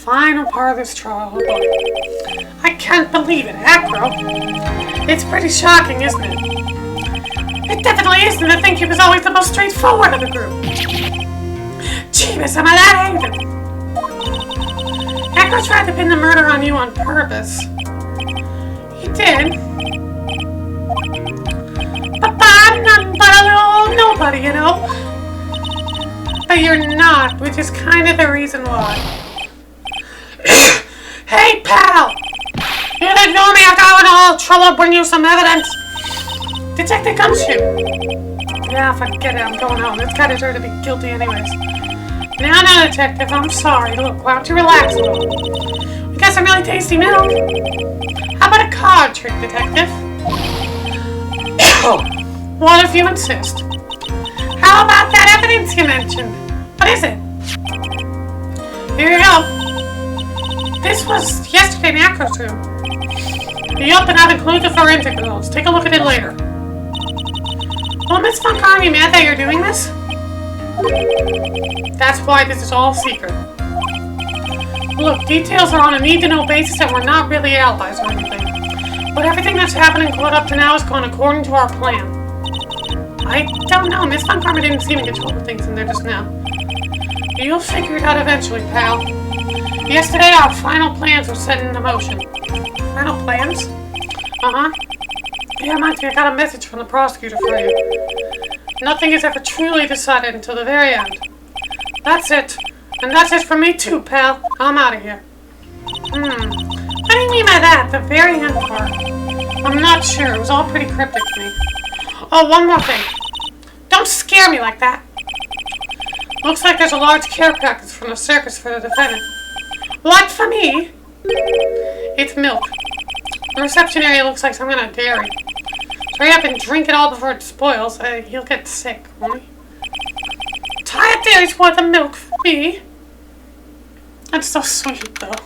Final part of this trial. Oh boy. I can't believe it, Acro. It's pretty shocking, isn't it? It definitely isn't to think he was always the most straightforward of the group. Jeebus, am I that hated? Acro tried to pin the murder on you on purpose. He did. But I'm nothing but a little old nobody, you know? But you're not, which is kind of the reason why. Hey, pal! You'll ignore me after I went to all trouble to bring you some evidence. Detective Gumshoe. Yeah, forget it. I'm going home. It's kind of sure to be guilty anyways. No, Detective. I'm sorry. Look, why don't you relax a little? We got some really tasty milk. How about a card trick, Detective? Well, if you insist. How about that evidence you mentioned? What is it? Here you go. This was yesterday in Acro's room. Yup, and I've included the forensic results. Take a look at it later. Well, Miss Funkar, are you mad that you're doing this? That's why this is all secret. Look, details are on a need-to-know basis and we're not really allies or anything. But everything that's happened in court up to now has gone according to our plan. I don't know. Miss Funkar didn't seem in control of things in there just now. You'll figure it out eventually, pal. Yesterday, our final plans were set into motion. Final plans? Uh-huh. Yeah, Monty, I got a message from the prosecutor for you. Nothing is ever truly decided until the very end. That's it. And that's it for me too, pal. I'm out of here. What do you mean by that? The very end part? I'm not sure. It was all pretty cryptic to me. Oh, one more thing. Don't scare me like that. Looks like there's a large care package from the circus for the defendant. What, for me? It's milk. The reception area looks like some kind of dairy. Hurry up and drink it all before it spoils. He'll get sick, won't he? Tie a dairy's worth of milk for me. That's so sweet, though.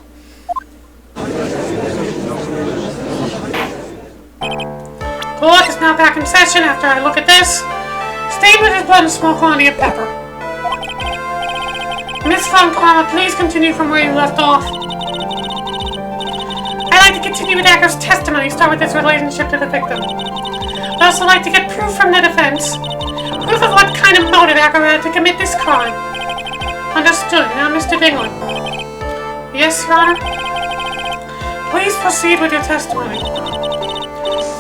Court is now back in session after I look at this. Stained with his blood and small quantity of pepper. Miss Von Karma, please continue from where you left off. I'd like to continue with Acker's testimony, start with his relationship to the victim. I'd also like to get proof from the defense. Proof of what kind of motive Acker had to commit this crime. Understood. Now, Mr. Dingler. Yes, Your Honor? Please proceed with your testimony.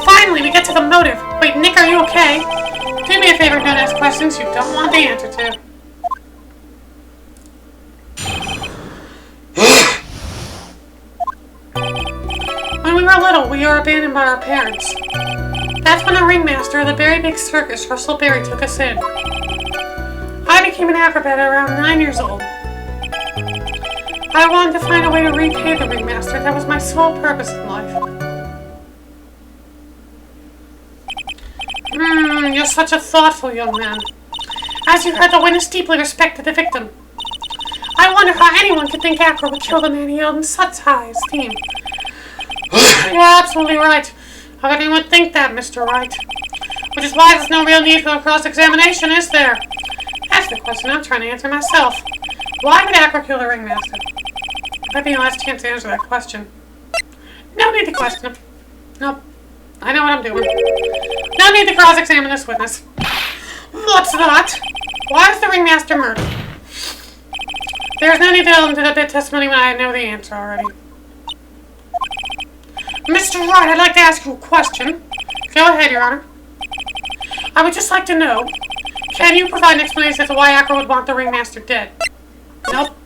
Finally, we get to the motive. Wait, Nick, are you okay? Do me a favor, don't ask questions you don't want the answer to. When we were little, we were abandoned by our parents. That's when the ringmaster of the very big circus, Russell Berry, took us in. I became an acrobat at around 9 years old. I wanted to find a way to repay the ringmaster. That was my sole purpose in life. You're such a thoughtful young man. As you heard, the witness deeply respected the victim. I wonder how anyone could think Acro would kill the man he held in such high esteem. You're absolutely right. How could anyone think that, Mr. Wright? Which is why there's no real need for a cross-examination, is there? That's the question I'm trying to answer myself. Why would Acro kill the ringmaster? I'd be the last chance to answer that question. No need to question him. Nope. I know what I'm doing. No need to cross-examine this witness. What's that? Why was the ringmaster murdered? There's no need to delve into the bit testimony when I know the answer already. Mr. Wright, I'd like to ask you a question. Go ahead, Your Honor. I would just like to know, can you provide an explanation as to why Acro would want the ringmaster dead? Nope.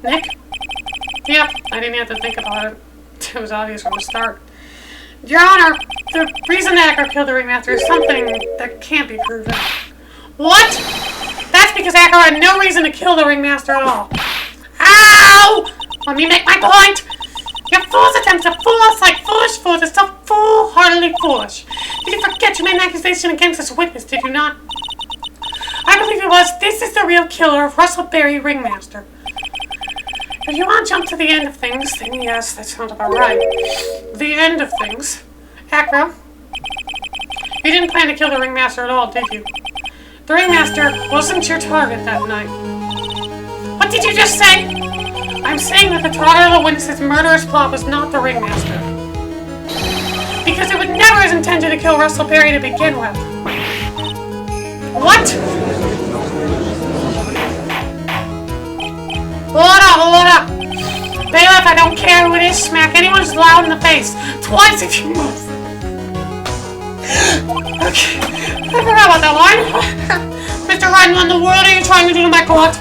Nick? Yep, I didn't have to think about it. It was obvious from the start. Your Honor, the reason Acro killed the ringmaster is something that can't be proven. What? That's because Acro had no reason to kill the ringmaster at all. Ow! Let me make my point! Your fool's attempt to fool us like foolish fools is so foolhardily foolish. Did you forget you made an accusation against this witness, did you not? I believe it was, this is the real killer of Russell Berry Ringmaster. If you want to jump to the end of things, then yes, that sounds about right. The end of things. Acro, you didn't plan to kill the ringmaster at all, did you? The ringmaster wasn't your target that night. What did you just say? I'm saying that the target of the witness's murderous plot was not the ringmaster. Because it was never his intention to kill Russell Perry to begin with. What? Hold up. Bailiff, I don't care who it is, smack anyone who's loud in the face. Twice if you must. Okay, I forgot about that line. Mr. Wright, what in the world are you trying to do to my court?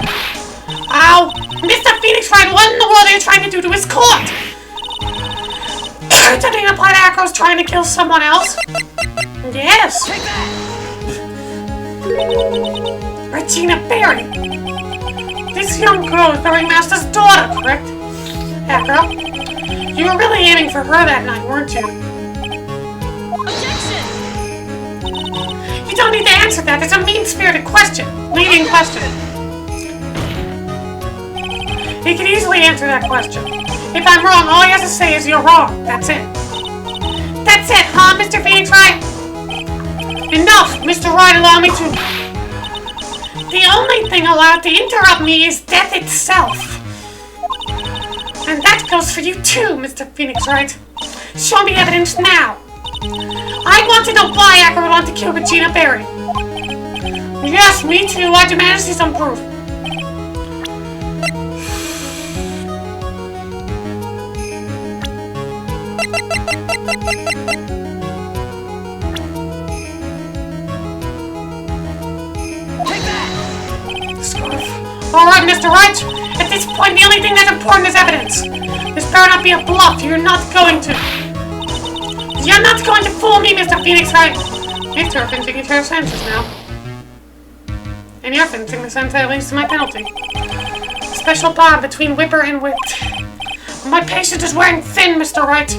Ow! Mr. Phoenix Wright, what in the world are you trying to do to his court? Pretending that Planet Acro's trying to kill someone else? Yes. Regina Berry. This young girl is the ringmaster's daughter, correct? Acro, you were really aiming for her that night, weren't you? Objection! You don't need to answer that. It's a mean-spirited question. Leading question. He can easily answer that question. If I'm wrong, all he has to say is you're wrong. That's it. That's it, huh, Mr. Phoenix Wright? Enough, Mr. Wright, allow me to... The only thing allowed to interrupt me is death itself. And that goes for you too, Mr. Phoenix Wright. Show me evidence now. I want to know why Acker would want to kill Regina Berry. Yes, me too. I demand to see some proof. Alright, Mr. Wright. At this point, the only thing that's important is evidence. This better not be a bluff. You're not going to fool me, Mr. Phoenix Wright. These two are finishing each other's sentences now. And you're finishing the sentence that leads to my penalty. Special bond between whipper and whipped. My patient is wearing thin, Mr. Wright.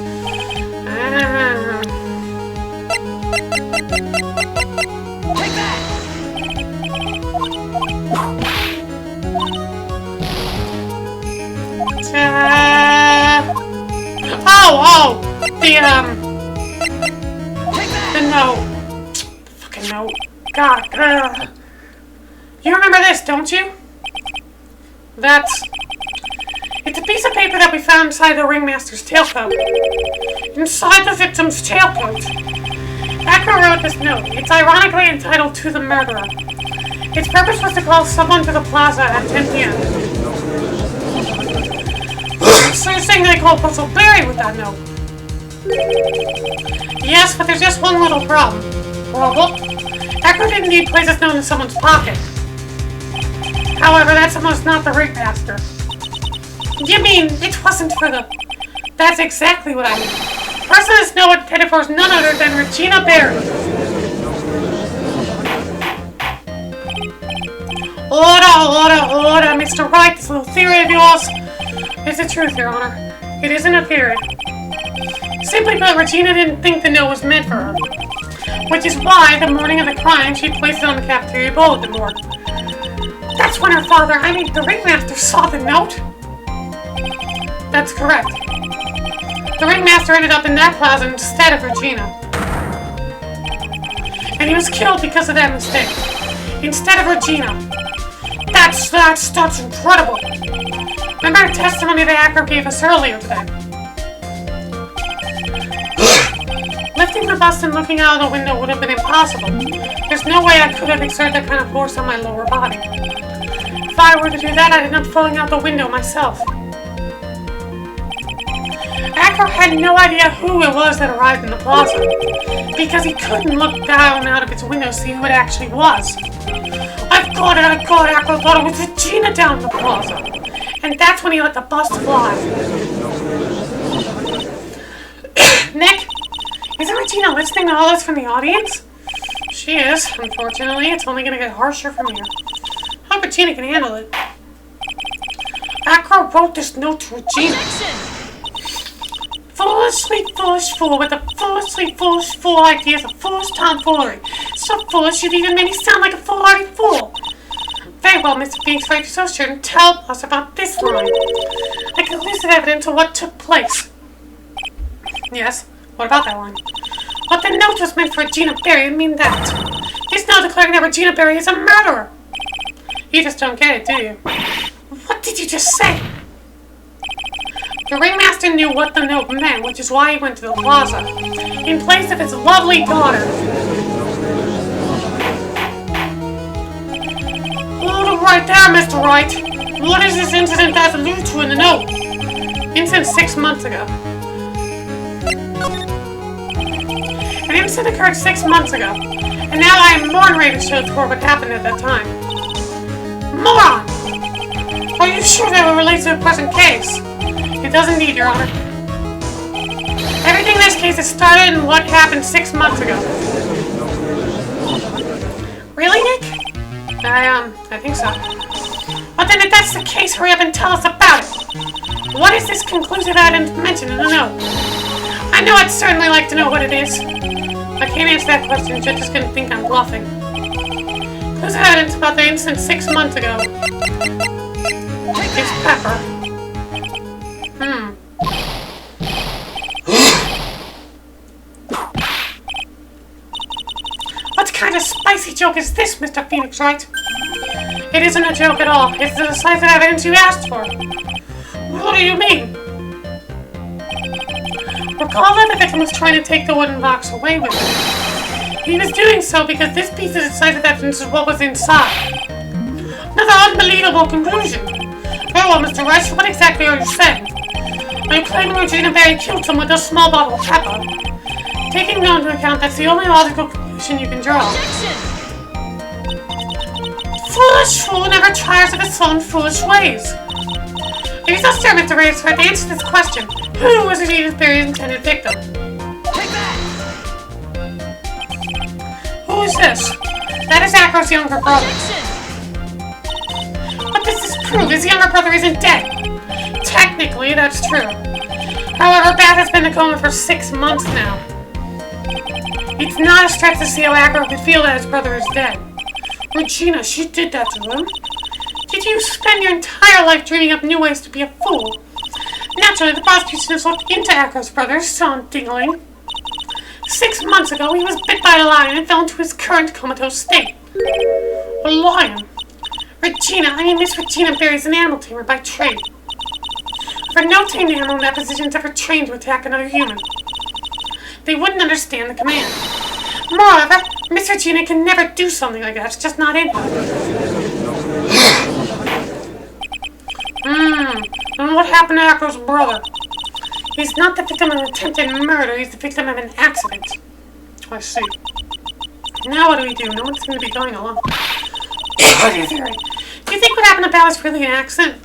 The note. The fucking note. God. You remember this, don't you? It's a piece of paper that we found inside the ringmaster's tailcoat. Inside the victim's tailcoat. Acker wrote this note. It's ironically entitled To the Murderer. Its purpose was to call someone to the plaza at 10 p.m. So you're saying they called Russell Berry with that note? Yes, but there's just one little problem. Well, Acker didn't indeed place this note in someone's pocket. However, that someone's not the ringmaster. You mean, it wasn't for the... That's exactly what I mean. The person this note intended for is none other than Regina Berry. Order, Mr. Wright, this little theory of yours is the truth, Your Honor. It isn't a theory. Simply put, Regina didn't think the note was meant for her. Which is why, the morning of the crime, she placed it on the cafeteria bulletin board. That's when her father, the ringmaster, saw the note? That's correct. The ringmaster ended up in that plaza instead of Regina. And he was killed because of that mistake. Instead of Regina. That's incredible. Remember the testimony that Acker gave us earlier today? Lifting the bus and looking out of the window would have been impossible. There's no way I could have exerted that kind of force on my lower body. If I were to do that, I'd end up falling out the window myself. Acker had no idea who it was that arrived in the plaza, because he couldn't look down out of its window to see who it actually was. I've got it, Acker thought it was Regina down in the plaza. And that's when he let the bus fly. Nick? Isn't Regina listening to all this from the audience? She is, unfortunately. It's only gonna get harsher from here. Hope Regina can handle it. Acker wrote this note to Regina. Foolishly foolish fool with the foolishly foolish fool ideas of foolish tomfoolery. So foolish you'd even made me sound like a foolhardy fool. Very well, Mr. Phoenix Wright, you're so sure to tell us about this line. I can elucidate evidence of what took place. Yes, what about that line? What the note was meant for Regina Berry, I mean that. This note email declaring that Regina Berry is a murderer. You just don't get it, do you? What did you just say? The ringmaster knew what the note meant, which is why he went to the plaza, in place of his lovely daughter. Hold it right there, Mr. Wright. What is this incident that's alluded to in the note? Incident 6 months ago. An incident occurred 6 months ago, and now I am more than ready to show the court what happened at that time. Moron! Are you sure that it relates to the present case? It does indeed, Your Honor. Everything in this case has started in what happened 6 months ago. Really, Nick? I think so. Well then, if that's the case, hurry up and tell us about it. What is this conclusive evidence mentioned in the note? I know I'd certainly like to know what it is. I can't answer that question, you're just gonna think I'm bluffing. Conclusive evidence about the incident 6 months ago. It's Pepper. What kind of spicy joke is this, Mr. Phoenix Wright? It isn't a joke at all. It's the decisive evidence you asked for. What do you mean? Recall that the victim was trying to take the wooden box away with him. He was doing so because this piece of decisive evidence is what was inside. Another unbelievable conclusion. Very well, Mr. Wright, what exactly are you saying? Are you claiming Regina Berry killed someone with a small bottle of pepper? Taking into account, that's the only logical conclusion you can draw. Foolish fool never tires of his own foolish ways. If you're so sure, Mr. Reyes, to answer this question, who was Regina Berry's intended victim? Take that! Who is this? That is Acro's younger brother. What does this prove? His younger brother isn't dead. Technically, that's true. However, Bat has been in a coma for 6 months now. It's not a stretch to see how Acro could feel that his brother is dead. Regina, she did that to him. Did you spend your entire life dreaming up new ways to be a fool? Naturally, the prosecution has looked into Acro's brother, Sean Dingling. 6 months ago, he was bit by a lion and fell into his current comatose state. A lion? Miss Regina Berry's an animal tamer by trade. For no tamed animal in that position is ever trained to attack another human. They wouldn't understand the command. Moreover, Miss Regina can never do something like that. It's just not in her. And what happened to Acro's brother? He's not the victim of an attempted murder. He's the victim of an accident. I see. Now what do we do? No one seems to be going along. What is it? Do you think what happened to Bal is really an accident?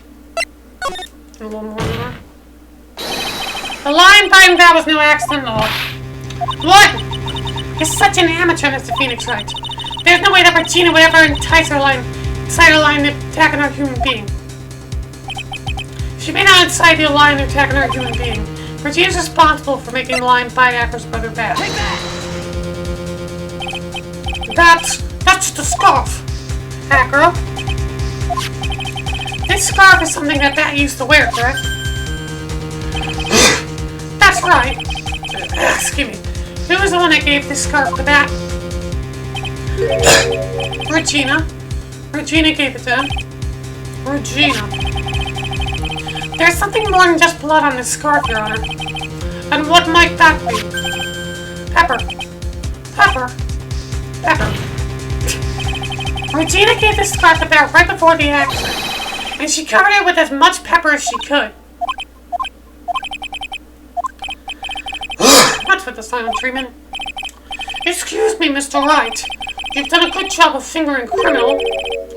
A little more than that. The lion biting Bal was no accident at all. What? You're such an amateur, Mr. Phoenix Wright. There's no way that Regina would ever incite her lion to attack another human being. She may not incite the lion to attack another human being. Regina's responsible for making the lion bite Acro's brother Bat. Take That's the scarf, Acro. This scarf is something that Bat used to wear, correct? That's right. Excuse me. Who was the one that gave this scarf to Bat? Regina. Regina gave it to him. Regina. There's something more than just blood on this scarf, Your Honor. And what might that be? Pepper. Pepper. Pepper. Regina gave this scarf to Bat right before the accident, and she covered it with as much pepper as she could. What's with the silent treatment? Excuse me, Mr. Wright. You've done a good job of fingering criminal.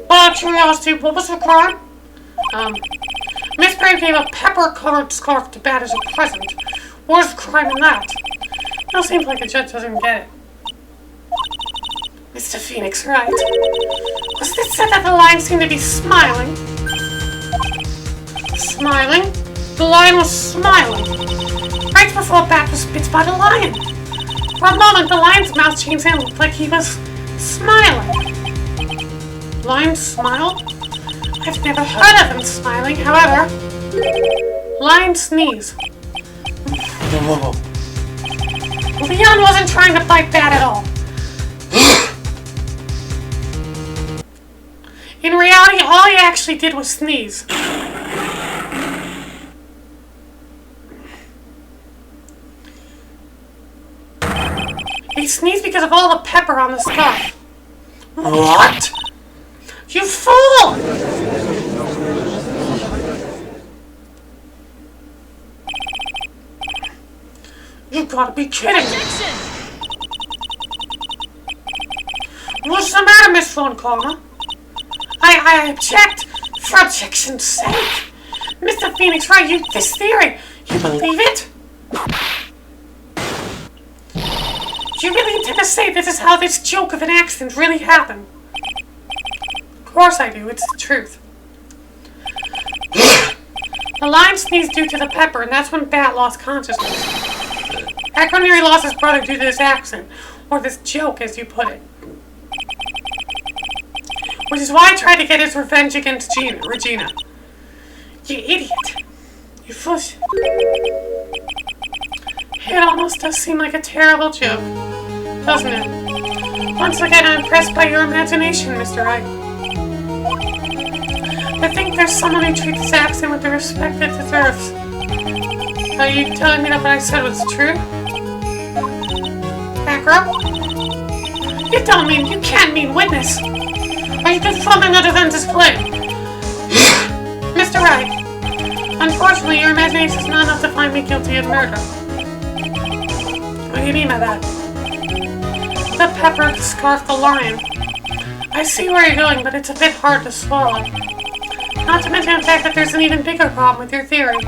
But out of curiosity, what was the crime? Miss Berry gave a pepper-covered scarf to Bat as a present. Where's the crime in that? It seems like the judge doesn't get it. Mr. Phoenix Wright. Was it said that the lion seemed to be smiling? Smiling? The lion was smiling. Right before Bat was bit by the lion. For a moment, the lion's mouth changed and looked like he was smiling. Lions smile? I've never heard of them smiling, however. Lions sneeze. Leon wasn't trying to bite Bat at all. In reality, all he actually did was sneeze. He sneezed because of all the pepper on the scarf. What? You fool! You gotta be kidding me! What's the matter, Miss Von Karma? I object, for objection's sake. Mr. Phoenix Wright, this theory, you believe it? You really intend to say this is how this joke of an accident really happened? Of course I do, it's the truth. The lion sneezed due to the pepper, and that's when Bat lost consciousness. Echo nearly lost his brother due to this accident, or this joke, as you put it. Which is why I tried to get his revenge against Regina. You idiot. You fuss. It almost does seem like a terrible joke, doesn't it? Once again, I'm impressed by your imagination, Mr. Wright. I think there's someone who treats this accident with the respect it deserves. Are you telling me that what I said was true? Acro? You don't mean, you can't mean witness. Are you confirming the defense's claim? Mr. Wright, unfortunately, your imagination is not enough to find me guilty of murder. What do you mean by that? The pepper, the scarf, the lion. I see where you're going, but it's a bit hard to swallow. Not to mention the fact that there's an even bigger problem with your theory.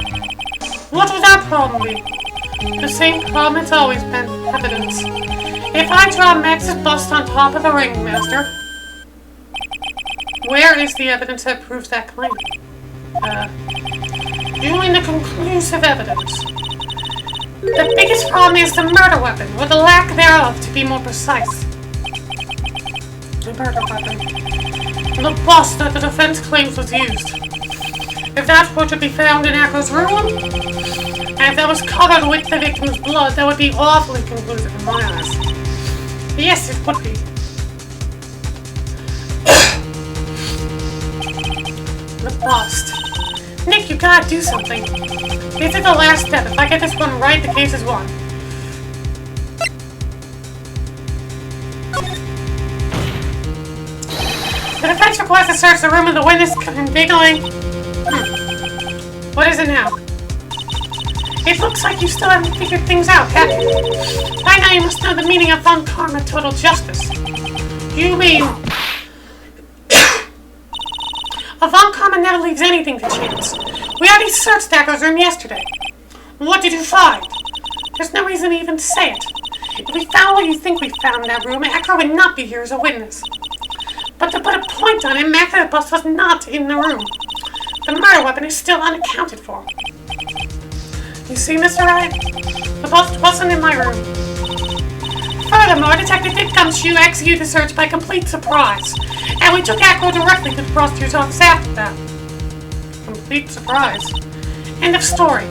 What would that problem be? The same problem it's always been, evidence. If I draw Max's bust on top of the ringmaster, where is the evidence that proves that claim? You mean the conclusive evidence? The biggest problem is the murder weapon, or the lack thereof, to be more precise. The murder weapon. The bust that the defense claims was used. If that were to be found in Echo's room, and if that was covered with the victim's blood, that would be awfully conclusive in my eyes. Yes, it would be. The bust. Nick, you gotta do something. This is the last step. If I get this one right, the case is won. The defense requests to search the room of the witness giggling. What is it now? It looks like you still haven't figured things out, have you? By now you must know the meaning of Von Karma total justice. You mean... A Von Karma never leaves anything to chance. We already searched Echo's room yesterday. What did you find? There's no reason to even say it. If we found what you think we found in that room, Echo would not be here as a witness. But to put a point on it, Max's bust was not in the room. The murder weapon is still unaccounted for. You see, Mr. Wright? The bust wasn't in my room. Furthermore, Detective Gumshoe executed the search by complete surprise, and we took Echo directly to the prosecutor's office after that. Complete surprise. End of story.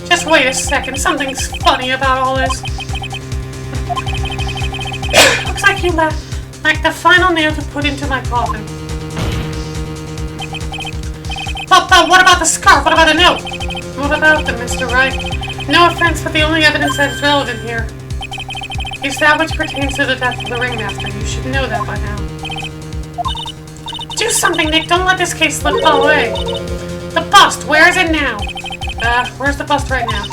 Just wait a second, something's funny about all this. Looks like you left like the final nail to put into my coffin. But what about the scarf? What about a note? What about them, Mr. Wright? No offense, but the only evidence that is relevant here is that which pertains to the death of the ringmaster. You should know that by now. Do something, Nick. Don't let this case slip away. The bust, where is it now? Where's the bust right now?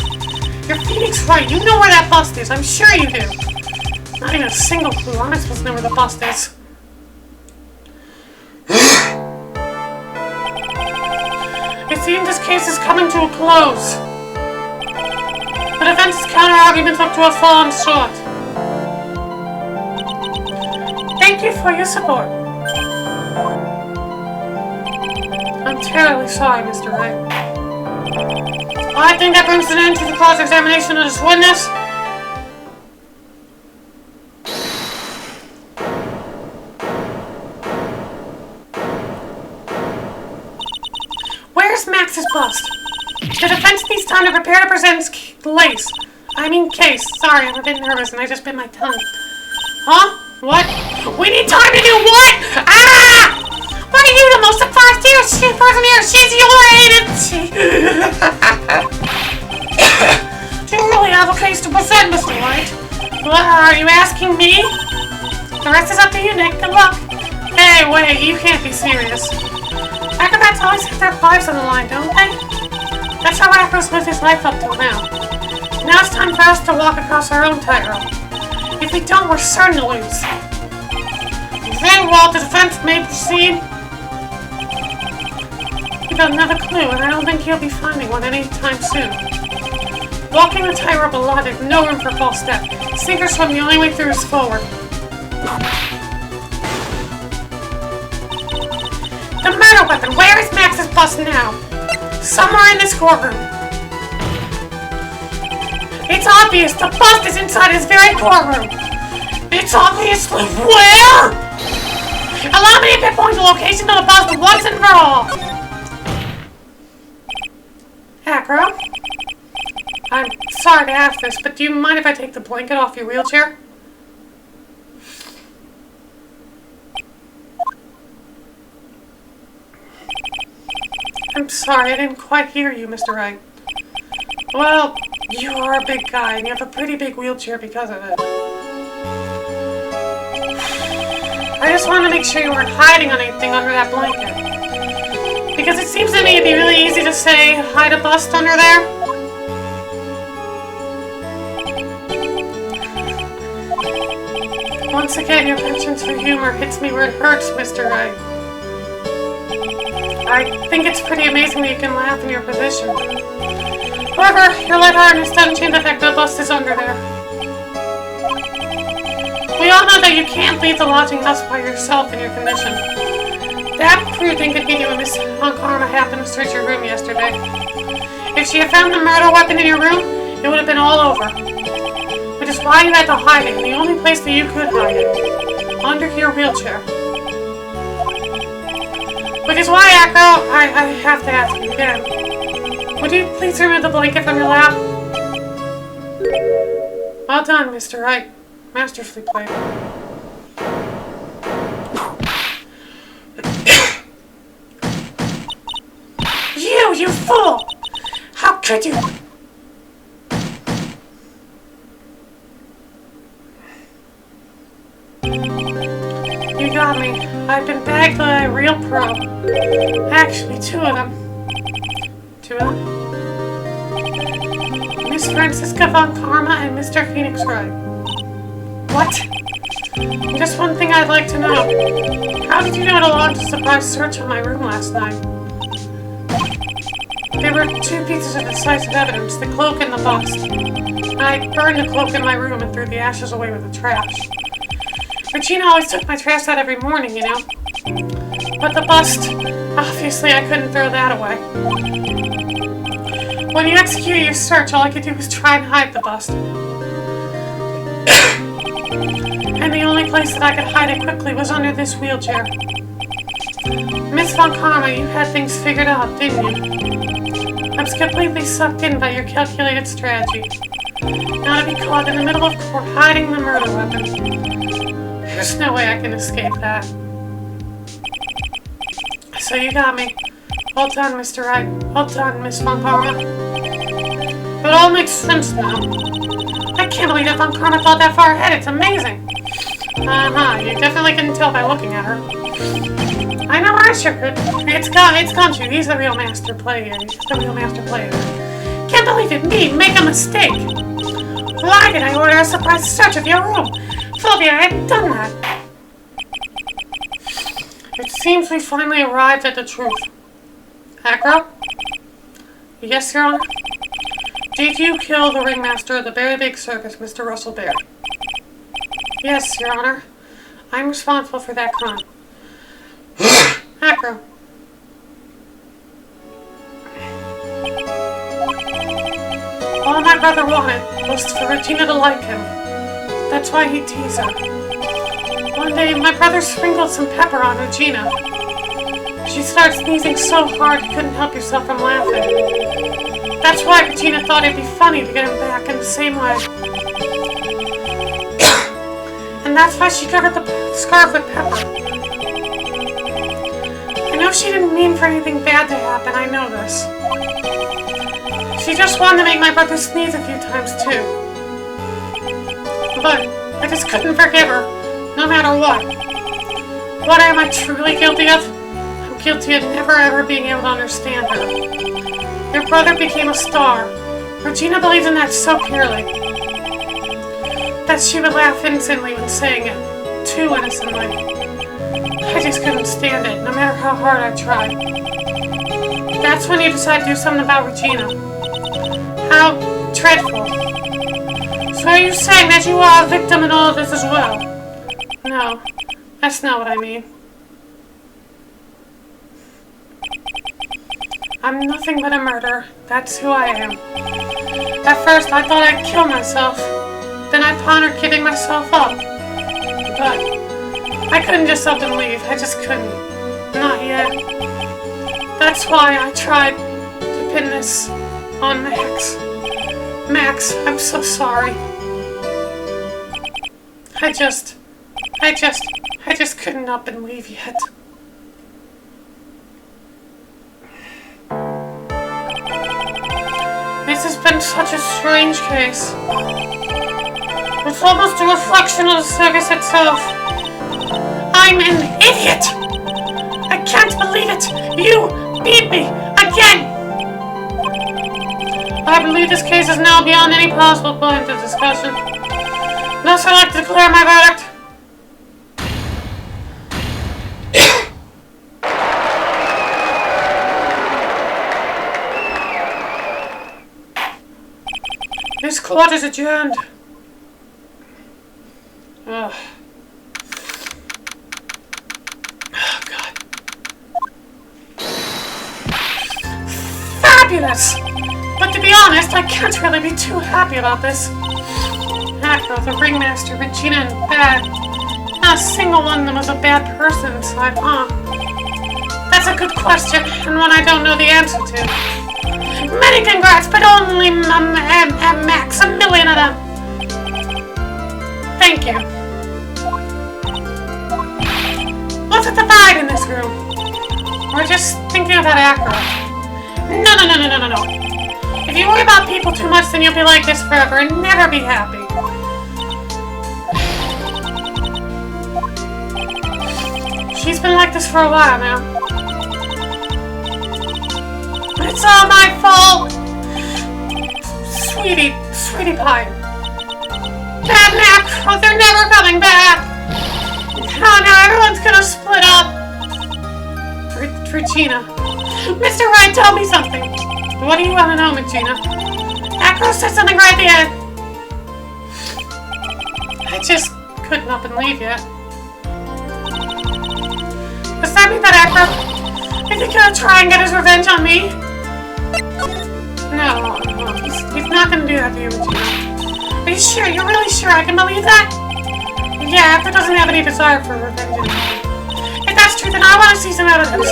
You're Phoenix Wright. You know where that bust is. I'm sure you do. Not even a single clue. I'm not supposed to know where the bust is. It seems this case is coming to a close. The defense's counter-arguments look to have fallen short. Thank you for your support. I'm terribly sorry, Mr. Wright. I think that brings an end to the cross-examination of this witness. Where's Max's bust? The defense needs time to prepare to present its case. Sorry, I'm a bit nervous and I just bit my tongue. Huh? What? We need time to do what? Ah! wasn't here. She's your agent. Do you really have a case to present, Mr. Wright? Well, are you asking me? The rest is up to you, Nick. Good luck. Hey, wait, you can't be serious. Acrobats always have their lives on the line, don't they? That's how Acro's lived his life up till now. Now it's time for us to walk across our own tightrope. If we don't, we're certain to lose. Very well, the defense may proceed. You got another clue, and I don't think you'll be finding one anytime soon. Walking the tightrope a lot, there's no room for false step. Sink or swim, the only way through is forward. The murder weapon! Where is Max's bust now? Somewhere in this courtroom. It's obvious! The bust is inside his very courtroom! It's obviously where? Allow me to pinpoint the location of the bust once and for all! Acro? I'm sorry to ask this, but do you mind if I take the blanket off your wheelchair? I'm sorry, I didn't quite hear you, Mr. Wright. Well, you are a big guy, and you have a pretty big wheelchair because of it. I just wanted to make sure you weren't hiding anything under that blanket. Because it seems to me it'd be really easy to say, hide a bust under there. Once again, your penchant for humor hits me where it hurts, Mr. Wright. I think it's pretty amazing that you can laugh in your position. However, your lightheartedness doesn't change the fact that the bust is under there. We all know that you can't leave the lodging house by yourself in your condition. That crude thing could get you when Miss Karma happened to search your room yesterday. If she had found the murder weapon in your room, it would have been all over. Which is why you had to hide it in the only place that you could hide it. Under your wheelchair. Which is why, Acro, I have to ask you again. Would you please remove the blanket from your lap? Well done, Mr. Wright. Masterfully played. You fool! How could you? You got me. I've been bagged by a real pro. Actually, two of them. Miss Francisca Von Karma and Mr. Phoenix Wright. What? Just one thing I'd like to know. How did you know to launch a surprise search on my room last night? There were two pieces of decisive evidence, the cloak and the bust. I burned the cloak in my room and threw the ashes away with the trash. Regina always took my trash out every morning, you know. But the bust, obviously I couldn't throw that away. When you executed your search, all I could do was try and hide the bust. And the only place that I could hide it quickly was under this wheelchair. Miss Von Karma, you had things figured out, didn't you? I was completely sucked in by your calculated strategy. Now to be caught in the middle of court hiding the murder weapon. There's no way I can escape that. So you got me. Well done, Mr. Wright. Well done, Miss Von Karma. It all makes sense now. I can't believe that Von Karma thought that far ahead. It's amazing. You definitely couldn't tell by looking at her. I know I sure could. It's Gumshoe. He's the real master player. Can't believe it. Me make a mistake. Why did I order a surprise search of your room? Sylvia, I hadn't done that. It seems we finally arrived at the truth. Acro? Yes, Your Honor? Did you kill the ringmaster of the Very Big Circus, Mr. Russell Bear? Yes, Your Honor. I'm responsible for that crime. Acro. All my brother wanted was for Regina to like him. That's why he teased her. One day, my brother sprinkled some pepper on Regina. She started sneezing so hard he couldn't help himself from laughing. That's why Regina thought it'd be funny to get him back in the same way. And that's why she covered the scarf with pepper. I know she didn't mean for anything bad to happen, I know this. She just wanted to make my brother sneeze a few times too. But I just couldn't forgive her, no matter what. What am I truly guilty of? I'm guilty of never ever being able to understand her. Your brother became a star. Regina believes in that so purely that she would laugh innocently when saying it. Too innocently. I just couldn't stand it, no matter how hard I tried. That's when you decide to do something about Regina. How dreadful. So are you saying that you are a victim in all of this as well? No, that's not what I mean. I'm nothing but a murderer. That's who I am. At first, I thought I'd kill myself. Then I pondered giving myself up. But I couldn't just up and leave. I just couldn't. Not yet. That's why I tried to pin this on Max. Max, I'm so sorry. I just couldn't up and leave yet. This has been such a strange case. It's almost a reflection of the circus itself. I'm an idiot! I can't believe it! You beat me! Again! I believe this case is now beyond any possible point of discussion. Thus, I'd like to declare my verdict. This court is adjourned. Ugh. Oh, God. Fabulous! But to be honest, I can't really be too happy about this. Acro, the ringmaster, Regina, and Bad. Not a single one of them was a bad person inside, huh? That's a good question, and one I don't know the answer to. Many congrats, but only Max, a million of them. Thank you. What's at the vibe in this room? We're just thinking about Acro. No. If you worry about people too much, then you'll be like this forever and never be happy. She's been like this for a while now. It's all my fault! Sweetie pie. Bad Mac, they're never coming back! Oh no, everyone's gonna split up! Regina. Mr. Wright, tell me something. What do you want to know, Regina? Acro said something right at the end. I just couldn't up and leave yet. Does that mean that Acro... Is he gonna try and get his revenge on me? No, he's not gonna do that to you, Regina. Are you sure? You're really sure I can believe that? Yeah, Acro doesn't have any desire for revenge anymore. If that's true, then I want to see some evidence.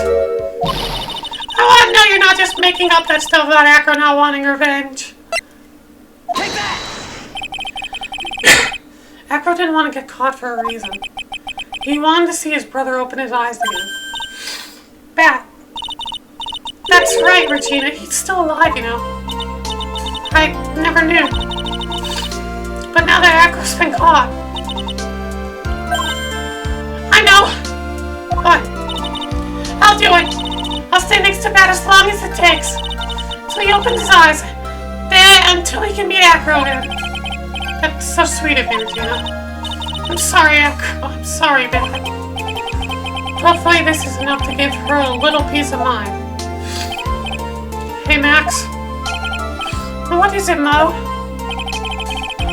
I want to know you're not just making up that stuff about Acro not wanting revenge. Take that! Acro didn't want to get caught for a reason. He wanted to see his brother open his eyes again. Bat. That's right, Regina. He's still alive, you know. I never knew. But now that Acro's been caught. I know! What? I'll do it! I'll stay next to Bat as long as it takes. Till he opens his eyes. Then until he can meet Acro again. That's so sweet of you, Regina. I'm sorry, Acro. I'm sorry, Bat. Hopefully this is enough to give her a little peace of mind. Hey, Max. What is it, Mo?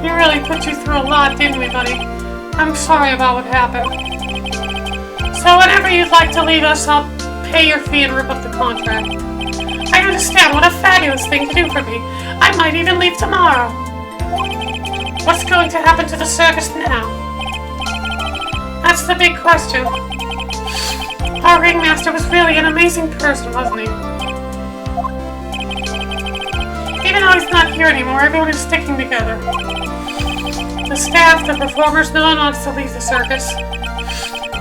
We really put you through a lot, didn't we, buddy? I'm sorry about what happened. So whenever you'd like to leave us, I'll pay your fee and rip up the contract. I understand. What a fabulous thing to do for me. I might even leave tomorrow. What's going to happen to the circus now? That's the big question. Our ringmaster was really an amazing person, wasn't he? Even though he's not here anymore, everyone is sticking together. The staff, the performers, no one wants to leave the circus.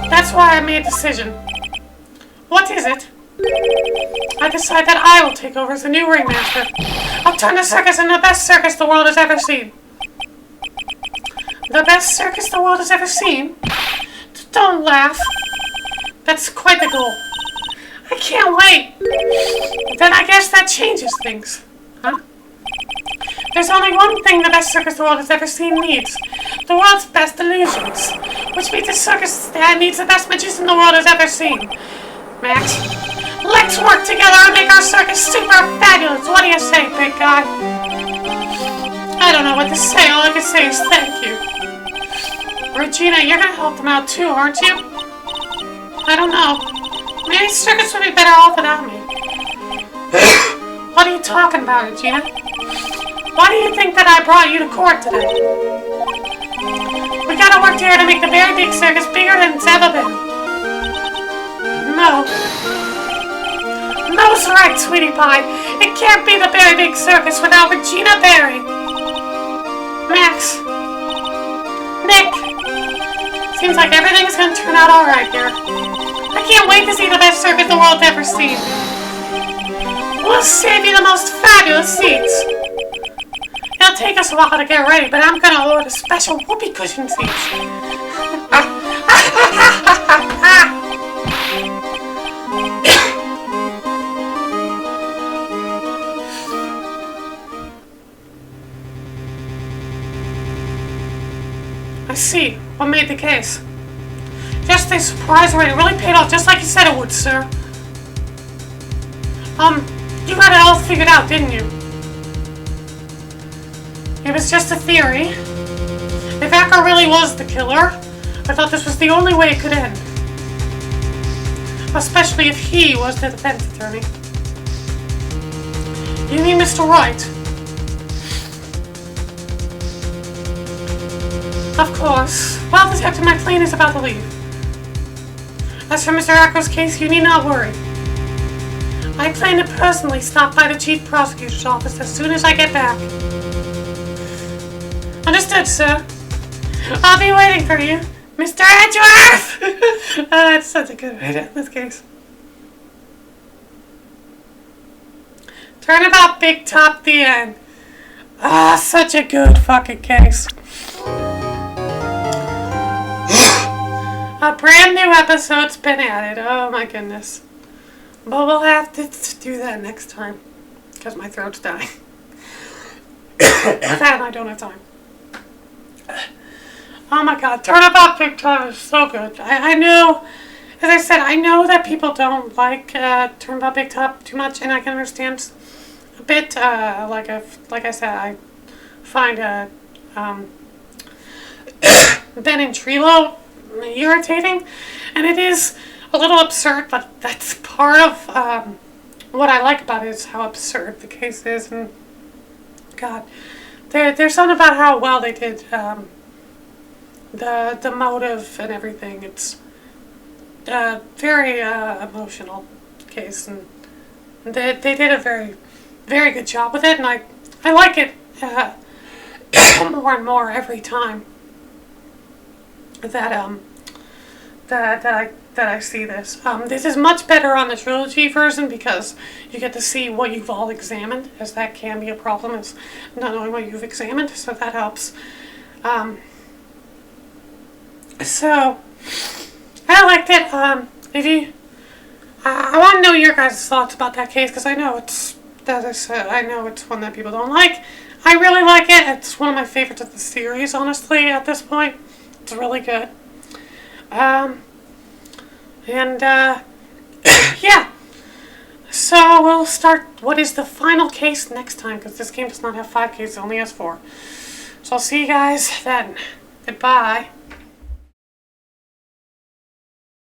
That's why I made a decision. What is it? I decide that I will take over as the new ringmaster. I'll turn the circus into the best circus the world has ever seen. The best circus the world has ever seen? Don't laugh. That's quite the goal. I can't wait. Then I guess that changes things. Huh? There's only one thing the best circus the world has ever seen needs. The world's best illusions. Which means the circus that needs the best magician the world has ever seen. Max, let's work together and make our circus super fabulous. What do you say, big guy? I don't know what to say. All I can say is thank you. Regina, you're gonna help them out too, aren't you? I don't know. Maybe the circus would be better off without me. What are you talking about, Regina? Why do you think that I brought you to court today? We gotta work together to make the very big circus bigger than it's ever been. No. Mo's right, sweetie pie. It can't be the very big circus without Regina Berry. Max. Nick. Seems like everything's gonna turn out alright here. I can't wait to see the best circus the world's ever seen. We'll save you the most fabulous seats. It'll take us a while to get ready, but I'm gonna order special whoopee cushion seats. I see. What made the case? Just a surprise raid. It really paid off just like you said it would, sir. You got it all figured out, didn't you? It was just a theory. If Acker really was the killer, I thought this was the only way it could end. Especially if he was the defense attorney. You mean Mr. Wright? Of course. Well, Detective, my plane is about to leave. As for Mr. Acker's case, you need not worry. I plan to personally stop by the Chief Prosecutor's office as soon as I get back. Understood, sir. I'll be waiting for you, Mr. Edgeworth! That's such a good idea in this case. Turnabout Big Top, the end. Such a good fucking case. A brand new episode's been added. Oh my goodness. But we'll have to do that next time. Because my throat's dying. And I don't have time. Oh my god. Turnabout Big Top is so good. I know, as I said, I know that people don't like Turnabout Big Top too much. And I can understand a bit, like I said, I find Ben and Trilo irritating, and it is a little absurd, but that's part of what I like about it is how absurd the case is. And God, there's something about how well they did the motive and everything. It's a very emotional case, and they did a very, very good job with it, and I like it more and more every time that I see this. This is much better on the trilogy version because you get to see what you've all examined, as that can be a problem, is not knowing what you've examined, so that helps. So I liked it. If you, I want to know your guys' thoughts about that case, because I know it's, as I said, I know it's one that people don't like. I really like it. It's one of my favorites of the series, honestly, at this point. It's really good. Yeah. So we'll start what is the final case next time, because this game does not have 5 cases, it only has 4. So I'll see you guys then. Goodbye.